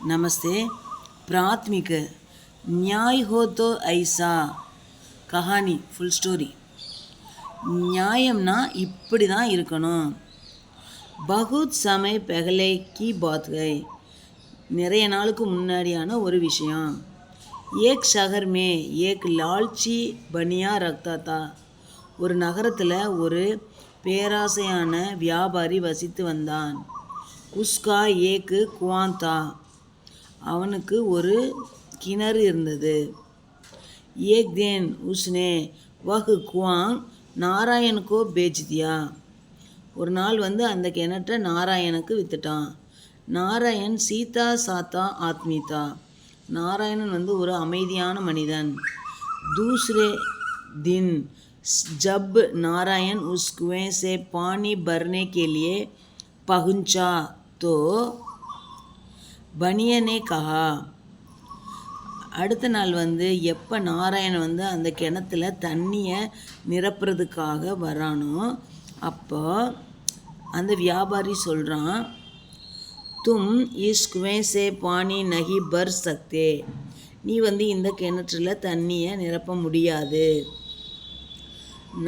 नमस्ते। प्राथमिक न्याय हो तो ऐसा कहानी फुल स्टोरी நியாயம்னா இப்படி தான் இருக்கணும். பகுத் சமய் பெஹலே கி பாத் கை, நிறைய நாளுக்கு முன்னாடியான ஒரு விஷயம். ஏக் ஷஹர் மே ஏக் லால்ச்சி பனியா ரக்தா தா, ஒரு நகரத்தில் ஒரு பேராசையான வியாபாரி வசித்து வந்தான். உஸ்கா ஏக் குவான் தா, அவனுக்கு ஒரு கிணறு இருந்தது. ஏக் தின் உஸ்னே வஹ் குவாங் நாராயணுக்கோ பேச் தியா, ஒரு நாள் அந்த கிணற்றை நாராயணுக்கு வித்துட்டான். நாராயண் சீதா சாத்தா ஆத்மிதா, நாராயணன் ஒரு அமைதியான மனிதன். दूसरे दिन जब नारायण उस कुएं से पानी भरने के लिए पहुंचा तो बनिया ने कहा, அடுத்த நாள் எப்போ நாராயணன் அந்த கிணத்துல தண்ணியை நிரப்புறதுக்காக வரானோ அப்போ அந்த வியாபாரி சொல்கிறான், தும் is குவே say pani Nahi per சக்தே, நீ இந்த கிணற்றில் தண்ணியை நிரப்ப முடியாது.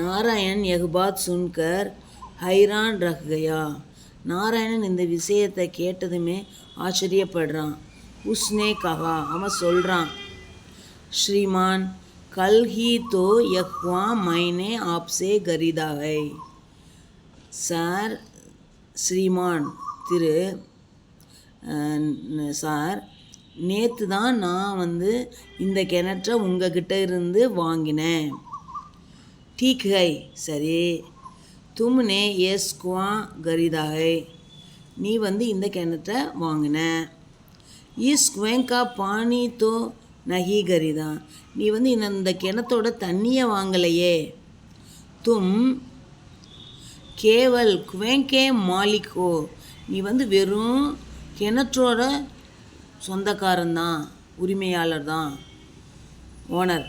நாராயண் யஹ் பாத் சுன்கர் ஹைரான் ரஹ் கயா, நாராயணன் இந்த விஷயத்தை கேட்டதுமே ஆச்சரியப்படுறான். உஸ்னே கஹா, அவன் சொல்கிறான், ஸ்ரீமான் கல் ஹி தோ யக்வா மைனே ஆப்சே கரிதா ஹை, சார் ஸ்ரீமான் திரு சார், நேற்று தான் நான் இந்த கிணற்றை உங்ககிட்ட இருந்து வாங்கினேன். ठीक है, சரி. तुमने ये कुआं खरीदा है, நீ இந்த கிணற்றை வாங்கின. इस कुएं का पानी तो नहीं खरीदा, நீ இந்த கிணத்தோட தண்ணியை வாங்கலையே. तुम केवल कुएं के मालिक हो, நீ வெறும் கிணற்றோட சொந்தக்காரன் தான், உரிமையாளர் தான், ஓனர்.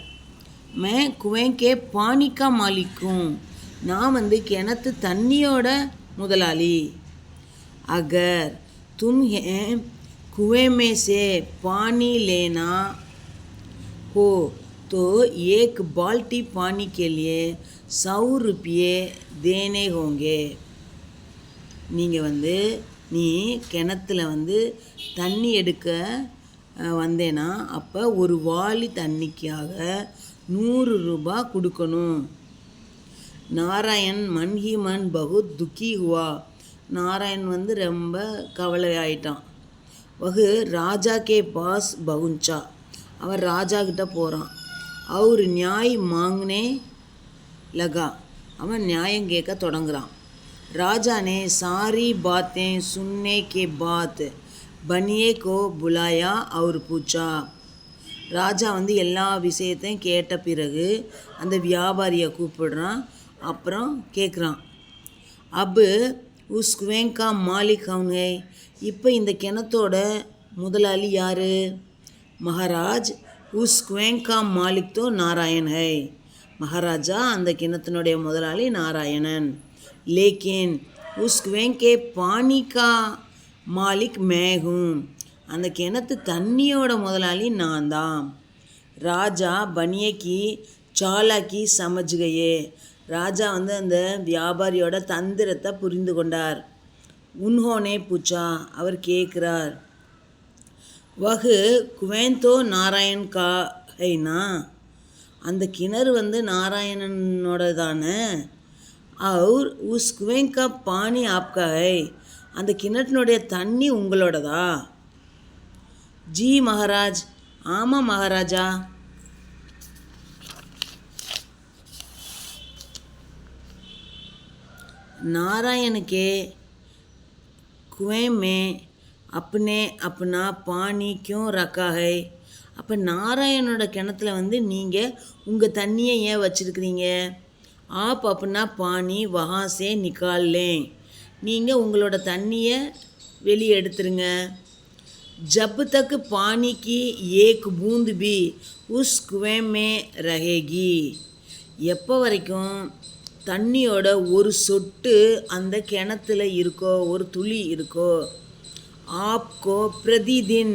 मैं कुएं के पानी का मालिक हूँ, நான் கிணத்து தண்ணியோட முதலாளி. अगर तुम्हें कुएं में से पानी लेना हो तो एक बाल्टी पानी के लिए 100 रुपये देने होंगे. நீங்கள் நீ கிணத்துல தண்ணி எடுக்க வந்தேன்னா அப்போ ஒரு வாளி தண்ணிக்காக 100 ரூபாய் கொடுக்கணும். நாராயண் மன்ஹி மன் பகுத் துக்கி ஹுவா, நாராயண் ரொம்ப கவலை ஆயிட்டான். வகு ராஜா கே பாஸ் பகுஞ்சா, அவன் ராஜா கிட்ட போகிறான். அவர் நியாய் மாங்கனே லகா, அவன் நியாயம் கேட்க தொடங்குறான். ராஜா நே சாரி பாத்தே சுன்னே கே பாத் பனியே கோ புலாயா அவர் பூச்சா, ராஜா எல்லா விஷயத்தையும் கேட்ட பிறகு அந்த வியாபாரியை கூப்பிடுறான். அப்புறம் கேட்குறான், அப் உஸ் குவேங் கா மாலிக் கவுன் ஹை, இப்போ இந்த கிணத்தோட முதலாளி யார்? மகாராஜ் உஸ் குவேங் கா மாலிக் தோ நாராயண் ஹை, மகாராஜா அந்த கிணத்தினுடைய முதலாளி நாராயணன். லேக்கின் உஸ் குவேங் கே பானி கா மாலிக் மே ஹூம், அந்த கிணத்து தண்ணியோட முதலாளி நான் தான். ராஜா பனியக்கி சாலாக்கி சமஜ் கயே, ராஜா அந்த வியாபாரியோட தந்திரத்தை புரிந்து கொண்டார். உன்ஹோனே பூச்சா, அவர் கேட்குறார், வகு குவேந்தோ நாராயண் கா ஹைனா, அந்த கிணறு நாராயணனோட தானே. அவர் உஸ் குவேங் கா பானி ஆப்கா ஹை, அந்த கிணற்றினுடைய தண்ணி உங்களோடதா? ஜி மகாராஜ், ஆமாம் மகாராஜா. नारायण के कुएं में अपने अपना पानी क्यों रखा है, அப்போ நாராயணோட கிணத்துல நீங்கள் உங்கள் தண்ணியை ஏன் வச்சுருக்கிறீங்க? ஆப் அப்படின்னா பானி வஹாசே நிக்கால்லேன், நீங்கள் உங்களோட தண்ணியை வெளியே எடுத்துருங்க. ஜப் தக் பானி கி ஏக் பூந்த் பி உஸ் குவே மே ரஹேகி, எப்போ வரைக்கும் தண்ணியோட ஒரு சொட்டு அந்த கிணத்துல இருக்கோ, ஒரு துளி இருக்கோ, आपको प्रतिदिन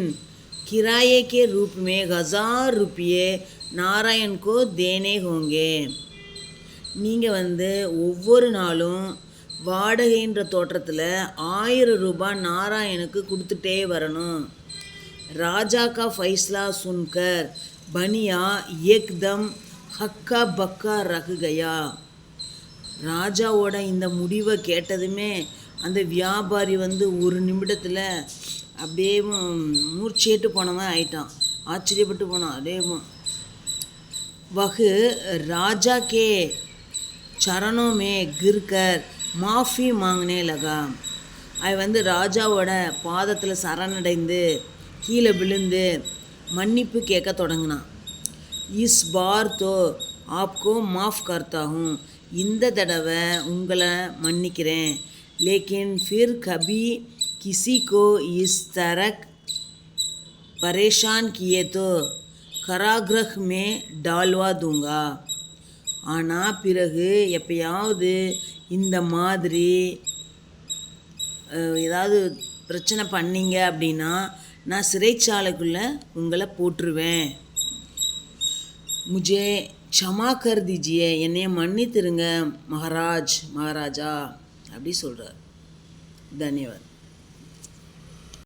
किराए के रूप में 1000 रुपये नारायण को देने होंगे. நீங்கள் வந்து ஒவ்வொரு நாளும் வாடகைன்ற தோற்றத்தில் 1000 ரூபாய் நாராயணுக்கு கொடுத்துட்டே வரணும். ராஜா கா ஃபைஸ்லா சுன்கர் பனியா ஏக்தம் ஹக்கா பக்கா ரகு கயா. ராஜாவோட இந்த முடிவை கேட்டதுமே அந்த வியாபாரி வந்து ஒரு நிமிடத்தில் அப்படியே மூர்ச்சேட்டு போனவன் ஆயிட்டான். ஆச்சரியப்பட்டு போனான். அதே வகு ராஜா கே சரணோ மே கிர்கர் மாஃபி மாங்கனே லகா. அவன் வந்து ராஜாவோட பாதத்தில் சரணடைந்து கீழே விழுந்து மன்னிப்பு கேட்க தொடங்கினான். இஸ் பார் தோ ஆப்கோ மாஃப் கர்த்தாகும். இந்த தடவை உங்களை மன்னிக்கிறேன். லேக்கின் ஃபிர் கபி கிசி கோ இஸ் தரக் பரேஷான் கியே தோ கராகிரஹ் மே டால்வா தூங்கா. ஆனால் பிறகு எப்பயாவது இந்த மாதிரி ஏதாவது பிரச்சனை பண்ணீங்க அப்படின்னா நான் சிறைச்சாலைக்குள்ளே உங்களை போட்டுருவேன். முஜே க்ஷமா கர் தீஜியே, என்னைய மன்னித்திருங்க மகாராஜா அப்படி சொல்கிறார். தன்யவாத்.